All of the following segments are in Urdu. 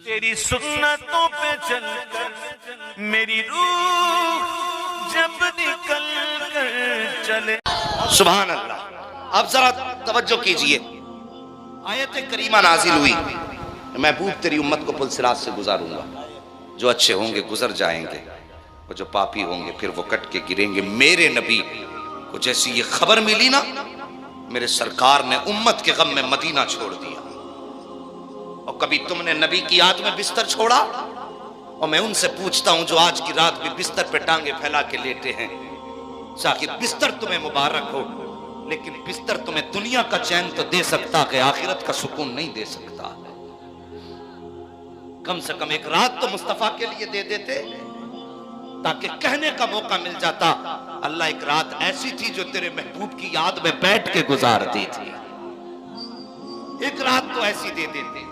تیری سنتوں پہ چل کر میری روح جب نکل کر چلے. سبحان اللہ. اب ذرا توجہ کیجئے. آیت کریمہ نازل ہوئی، محبوب تیری امت کو پل صراط سے گزاروں گا. جو اچھے ہوں گے گزر جائیں گے، اور جو پاپی ہوں گے پھر وہ کٹ کے گریں گے. میرے نبی کو جیسی یہ خبر ملی نا، میرے سرکار نے امت کے غم میں مدینہ چھوڑ دیا. اور کبھی تم نے نبی کی یاد میں بستر چھوڑا؟ اور میں ان سے پوچھتا ہوں جو آج کی رات بھی بستر پہ ٹانگیں پھیلا کے لیٹے ہیں، ساکہ بستر تمہیں مبارک ہو، لیکن بستر تمہیں دنیا کا چین تو دے سکتا ہے، آخرت کا سکون نہیں دے سکتا. کم سے کم ایک رات تو مصطفیٰ کے لیے دے دیتے تاکہ کہنے کا موقع مل جاتا اللہ ایک رات ایسی تھی جو تیرے محبوب کی یاد میں بیٹھ کے گزارتی تھی. ایک رات تو ایسی دے دیتے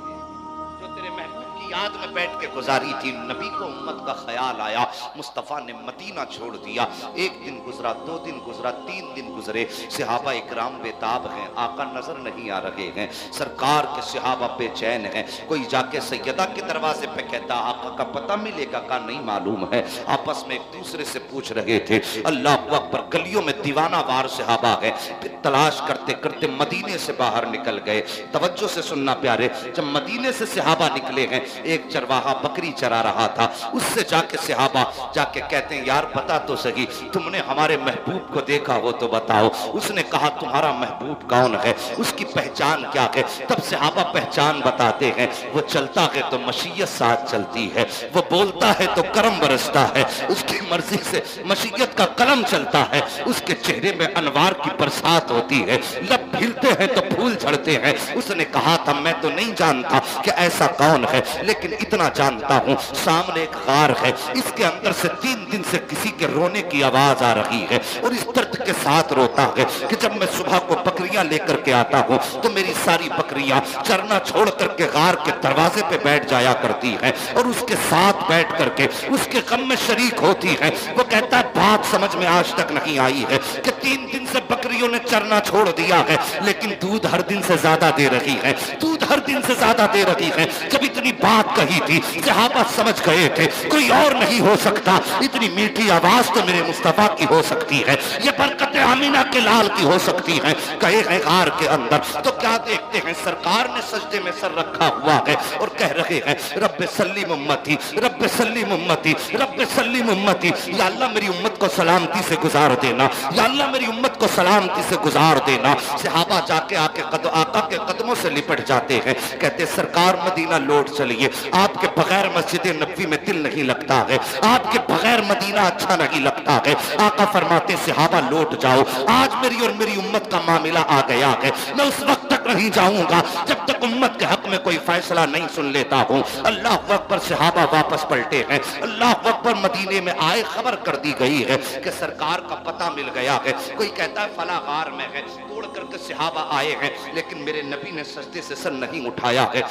جو تیرے محبوب کی یاد میں بیٹھ کے گزاری تھی. نبی کو امت کا خیال آیا، مصطفیٰ نے مدینہ چھوڑ دیا. ایک دن گزرا، 2 دن گزرا، 3 دن گزرے. صحابہ اکرام بےتاب ہیں، آقا نظر نہیں آ رہے ہیں. سرکار کے صحابہ بے چین ہیں. کوئی جا کے سیدہ کے دروازے پہ کہتا آقا کا پتہ ملے گا؟ کا نہیں معلوم ہے. آپس میں ایک دوسرے سے پوچھ رہے تھے. اللہ اکبر. گلیوں میں دیوانہ وار صحابہ ہیں. پھر تلاش کرتے کرتے مدینے سے باہر نکل گئے. توجہ سے سننا پیارے، جب مدینے سے صحابہ نکلے ہیں، ایک چرواہا بکری چرا رہا تھا. اس سے جا کے صحابہ جا کے کہتے ہیں یار بتا تو سہی، تم نے ہمارے محبوب کو دیکھا ہو تو بتاؤ. اس نے کہا تمہارا محبوب کون ہے، اس کی پہچان کیا ہے؟ تب صحابہ پہچان بتاتے ہیں. وہ چلتا ہے تو مشیت ساتھ چلتی ہے، وہ بولتا ہے تو کرم برستا ہے، اس کی مرضی سے مشیت کا قلم چلتا ہے. اس کے چہرے میں انوار کی برسات ہوتی ہے، لب کھلتے ہیں تو پھول جھڑتے ہیں. اس نے کہا تھا میں تو نہیں جانتا کہ ایسا کون ہے، لیکن اتنا جانتا ہوں سامنے ایک غار ہے، اس کے اندر سے 3 دن سے کسی کے رونے کی آواز آ رہی ہے، اور اس درد کے ساتھ روتا ہے کہ جب میں صبح کو بکریاں لے کر کے آتا ہوں تو میری ساری بکریاں چرنا چھوڑ کر کے غار کے دروازے پہ بیٹھ جایا کرتی ہیں، اور اس کے ساتھ بیٹھ کر کے اس کے غم میں شریک ہوتی ہیں. وہ کہتا ہے بات سمجھ میں آج تک نہیں آئی ہے کہ 3 دن سے بکریوں نے چرنا چھوڑ دیا ہے، لیکن دودھ ہر دن سے زیادہ دے رہی ہے، دودھ ہر دن سے زیادہ دے رہی ہے. جب اتنی بات کہی تھی صحابہ سمجھ گئے تھے کوئی اور نہیں ہو سکتا، اتنی میٹھی آواز تو میرے مصطفیٰ کی ہو سکتی ہے، یہ برکت آمینہ کے لال کی ہو سکتی ہے. کہے ہیں غار کے اندر تو کیا دیکھتے ہیں سرکار نے سجدے میں سر رکھا ہوا ہے اور کہہ رہے ہیں رب سلیم امتی، رب سلیم امتی، رب سلیم امتی. یا اللہ میری امت کو سلامتی سے گزار دینا، یا اللہ میری امت کو سلامتی سے گزار دینا. صحابہ جا کے آقا کے قدموں سے لپٹ جاتے ہیں، کہتے سرکار مدینہ لوٹ چلیے، آپ کے بغیر مسجد نبوی میں دل نہیں لگتا ہے، آپ کے بغیر مدینہ اچھا نہیں لگتا ہے. آقا فرماتے صحابہ لوٹ جاؤ، آج میری اور میری امت کا معاملہ آ گیا ہے، میں اس وقت تک نہیں جاؤں گا جب تک امت کے حق میں کوئی فیصلہ نہیں سن لیتا ہوں. اللہ اکبر. صحابہ واپس پلٹے ہیں. اللہ اکبر. مدینے میں آئے خبر کر دی گئی ہے کہ سرکار کا پتہ مل گیا ہے. کوئی کہتا ہے فلاں غار میں ہے. توڑ کر کے صحابہ آئے ہیں، لیکن میرے نبی نے سجدے سے سر نہیں اٹھایا ہے.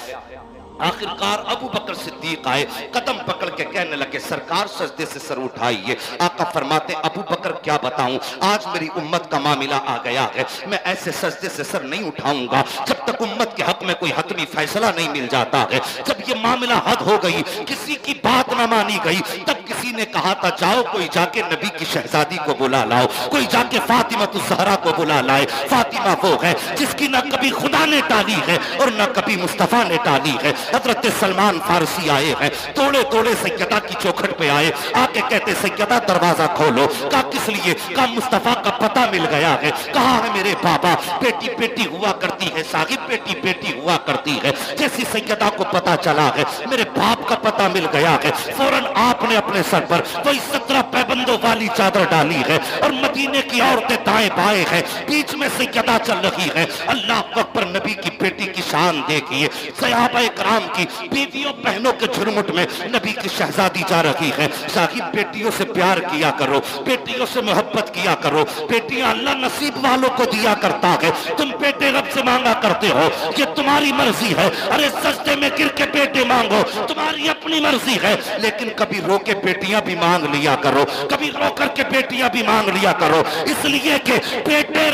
آخرکار ابو بکر صدیق آئے، قدم پکڑ کے کہنے لگے سرکار سجدے سے سر اٹھائیے. آقا فرماتے ابو بکر کیا بتاؤں، آج میری امت کا معاملہ آ گیا ہے، میں ایسے سجدے سے سر نہیں اٹھاؤں گا جب تک امت کے حق میں کوئی حتمی فیصلہ نہیں مل جاتا ہے. جب یہ معاملہ حد ہو گئی، کسی کی بات نہ مانی گئی، تب کسی نے کہا تھا جاؤ کوئی جا کے نبی کی شہزادی کو بلا لاؤ، کوئی جا کے فاطمہ الزہرا کو بلا لائے. فاطمہ وہ ہے جس کی نہ کبھی خدا نے ٹالی ہے اور نہ کبھی مصطفیٰ نے ٹالی ہے. حضرت سلمان فارسی آئے ہیں، توڑے توڑے سیدہ کی چوکھٹ پہ آئے، آ کے کہتے سیدہ دروازہ کھولو. کہا کس لیے؟ کہا مصطفیٰ کا پتہ مل گیا ہے. کہا ہے میرے بابا بیٹی بیٹی ہوا کرتی ہے، صاحب بیٹی بیٹی ہوا کرتی ہے. جیسی سیدہ کو پتہ چلا ہے میرے باپ کا پتہ مل گیا ہے، فوراً آپ نے اپنے سر پر وہی 17 پیبندوں والی چادر ڈالی ہے، اور مدینے کی عورتیں دائیں بائیں ہیں، بیچ میں سیدہ چل رہی ہے. اللہ اکبر. نبی کی بیٹی کی شان دیکھیے، صحابہ کرام کی بیویوں بہنوں کے جھرمٹ میں نبی کی شہزادی جا رہی ہے. صاحب بیٹیوں سے پیار کیا کرو، بیٹیوں سے محبت کیا کرو. بیٹیاں اللہ نصیب والوں کو دیا کرتا ہے، تم بیٹے رب سے مانگا کرتے کرتے ہو یہ تمہاری مرضی ہے، ارے سجدے میں گر کے بیٹے مانگو تمہاری اپنی مرضی ہے، لیکن کبھی رو کے بیٹیاں بھی مانگ لیا کرو، کبھی رو کر کے بیٹیاں بھی مانگ لیا کرو، اس لیے کہ بیٹے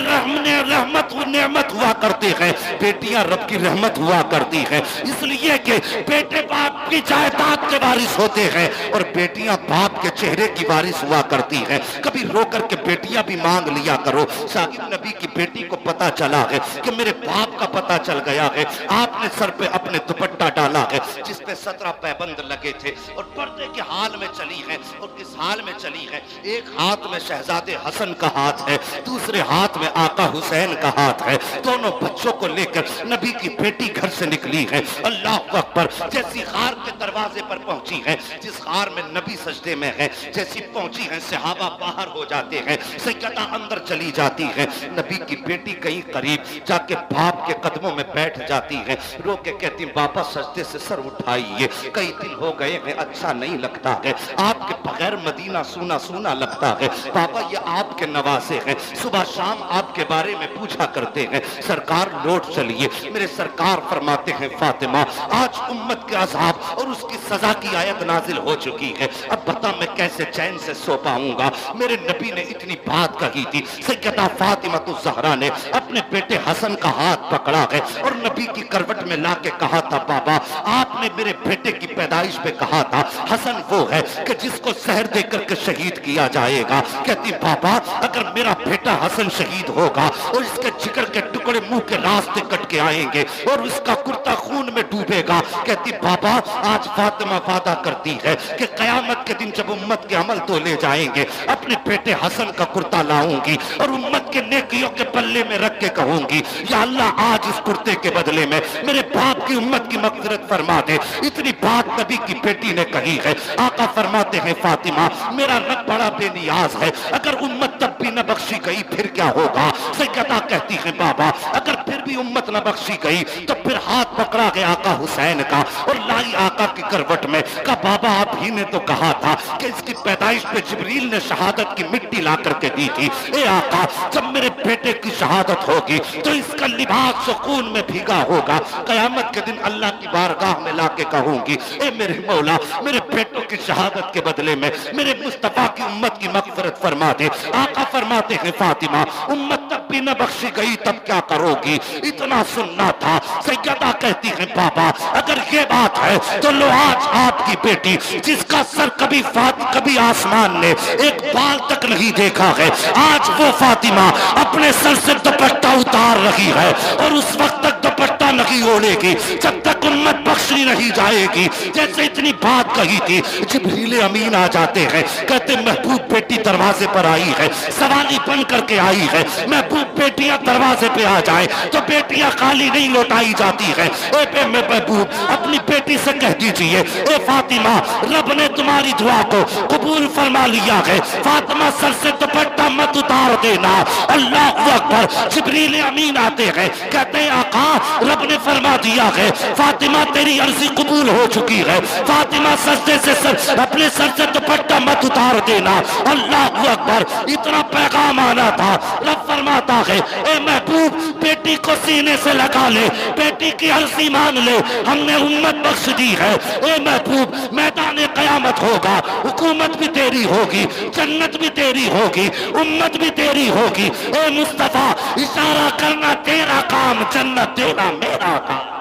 رحمت و نعمت ہوا کرتے ہیں، بیٹیاں رب کی رحمت ہوا کرتی ہیں، اس لیے کہ بیٹے باپ کی جائیداد کے وارث ہوتے ہیں اور بیٹیاں باپ کے چہرے کی وارث ہوا کرتی ہیں، کبھی رو کر کے بیٹیاں بھی مانگ لیا کرو۔ شاہد نبی کی بیٹی کو پتا چلا ہے کہ میرے باپ کا پتا چل گیا ہے، آپ نے سر پہ اپنے دوپٹہ ڈالا ہے جس پہ 17 پیبند لگے تھے اور پردے کے حال میں چلی ہے، اور کس حال میں چلی ہے؟ ایک ہاتھ میں شہزادے حسن کا ہاتھ ہے، دوسرے ہاتھ میں آقا حسین کا ہاتھ ہے، دونوں بچوں کو لے کر نبی کی بیٹی گھر سے نکلی ہے۔ اللہ اکبر، جیسی غار کے دروازے پر پہنچی ہے، جس غار میں نبی سجدے میں ہے، جیسی پہنچی ہے صحابہ باہر ہو جاتے ہیں، سیدہ اندر چلی جاتی ہے، نبی کی بیٹی کہیں قریب جا کے باپ کے قدموں میں بیٹھ جاتی ہے، رو کے کہتی بابا سجدے سے سر اٹھائیے، کئی دن ہو گئے ہیں، اچھا نہیں لگتا ہے، آپ کے بغیر مدینہ سونا سونا لگتا ہے، بابا یہ آپ کے نواسے ہیں، صبح شام آپ کے بارے میں پوچھا کرتے ہیں، سرکار لوٹ چلیے۔ میرے سرکار فرماتے ہیں فاطمہ آج امت کے عذاب اور اس کی سزا کی آیت نازل ہو چکی ہے، اب بتا میں کیسے چین سے سو پاؤں گا؟ میرے نبی نے اتنی بات کہی تھی، سیدہ فاطمہ الزہرا نے اپنے بیٹے حسن کا ہاتھ پکڑا ہے اور نبی کی کروٹ میں لا کے کہا تھا بابا آپ نے میرے بیٹے کی پیدائش پہ کہا تھا حسن وہ ہے کہ جس کو زہر دے کر کے شہید کیا جائے گا، کہتی بابا اگر میرا بیٹا حسن شہید ہوگا اور اس کے جگر کے ٹکڑے منہ کے راستے کٹ کے آئیں گے اور اس کا کرتا خون میں ڈوبے گا، کہتی بابا آج فاطمہ وعدہ کرتی ہے کہ قیامت کے دن جب امت کے عمل تو لے جائیں گے اپنے بیٹے حسن کا کرتا لاؤں گی اور امت کے نیکیوں کے پلے میں رکھ کے کہوں گی یا اللہ آج اس کرتے کے بدلے میں میرے باپ کی امت کی مغفرت فرما دے۔ اتنی بات نبی کی بیٹی نے کہی ہے، آقا فرماتے ہیں فاطمہ میرا رب بڑا بے نیاز ہے، اگر امت تب بھی نہ بخشی گئی پھر کیا ہوگا؟ سیدہ کہتی ہیں بابا اگر پھر بھی امت نہ بخشی گئی تو پھر ہاتھ پکڑا گیا آقا حسین کا اور لائی آقا کی کروٹ میں، کہا بابا آپ ہی نے تو کہا تھا کہ اس کی پیدائش پہ جبریل نے شہادت کی مٹی لا کر کے دی تھی، اے آقا جب میرے بیٹے کی شہادت ہوگی تو اس کا لباس سکون میں بھیگا ہوگا، قیامت کے دن اللہ کی بارگاہ میں لا کے کہوں گی اے میرے مولا میرے بیٹوں کی شہادت کے بدلے میں میرے مصطفیٰ کی امت کی مغفرت فرما دے۔ آقا فرماتے ہیں فاطمہ امت تب بھی نہ بخشی گئی تب کیا کرو گی؟ اتنا سننا تھا۔ سیدہ کہتی ہیں بابا اگر یہ بات ہے تو لو آج آپ کی بیٹی جس کا سر کبھی آسمان نے ایک بال تک نہیں دیکھا ہے، آج وہ فاطمہ اپنے سر سے دوپٹہ اتار رہی ہے اور اس وقت تک دوپٹہ نہیں اوڑھے گی جب تک امت بخشی نہیں جائے گی۔ جیسے اتنی بات کہی تھی جبریل امین آ جاتے ہیں، کہتے محبوب بیٹی دروازے پر آئی ہے، سوالی بن کر کے آئی ہے، محبوب بیٹیاں دروازے پہ آ جائیں تو بیٹیاں خالی نہیں لوٹائی جاتی ہیں، اے محبوب اپنی بیٹی سے کہہ دیجئے اے فاطمہ رب نے تمہاری دعا کو قبول فرما لیا ہے، فاطمہ سر سے دوپٹہ مت اتار دینا۔ اللہ اکبر، جبریل امین آتے ہیں کہتے ہیں آقا رب نے فرما دیا ہے فاطمہ تیری عرضی قبول ہو چکی ہے، فاطمہ سجدے سے اپنے سر سے دوپٹہ مت اتار دینا۔ اللہ اکبر، اتنا پیغام آنا تھا۔ رب فرماتا ہے اے محبوب بیٹی کو سینے سے لگا لے، بیٹی کی عرضی مان لے، ہم نے امت بخش دی ہے۔ اے محبوب میدان قیامت ہوگا، حکومت بھی تیری ہوگی، جنت بھی تیری ہوگی، امت بھی تیری ہوگی۔ اے مصطفیٰ اشارہ کرنا تیرا کام، جنت دینا میرا کام۔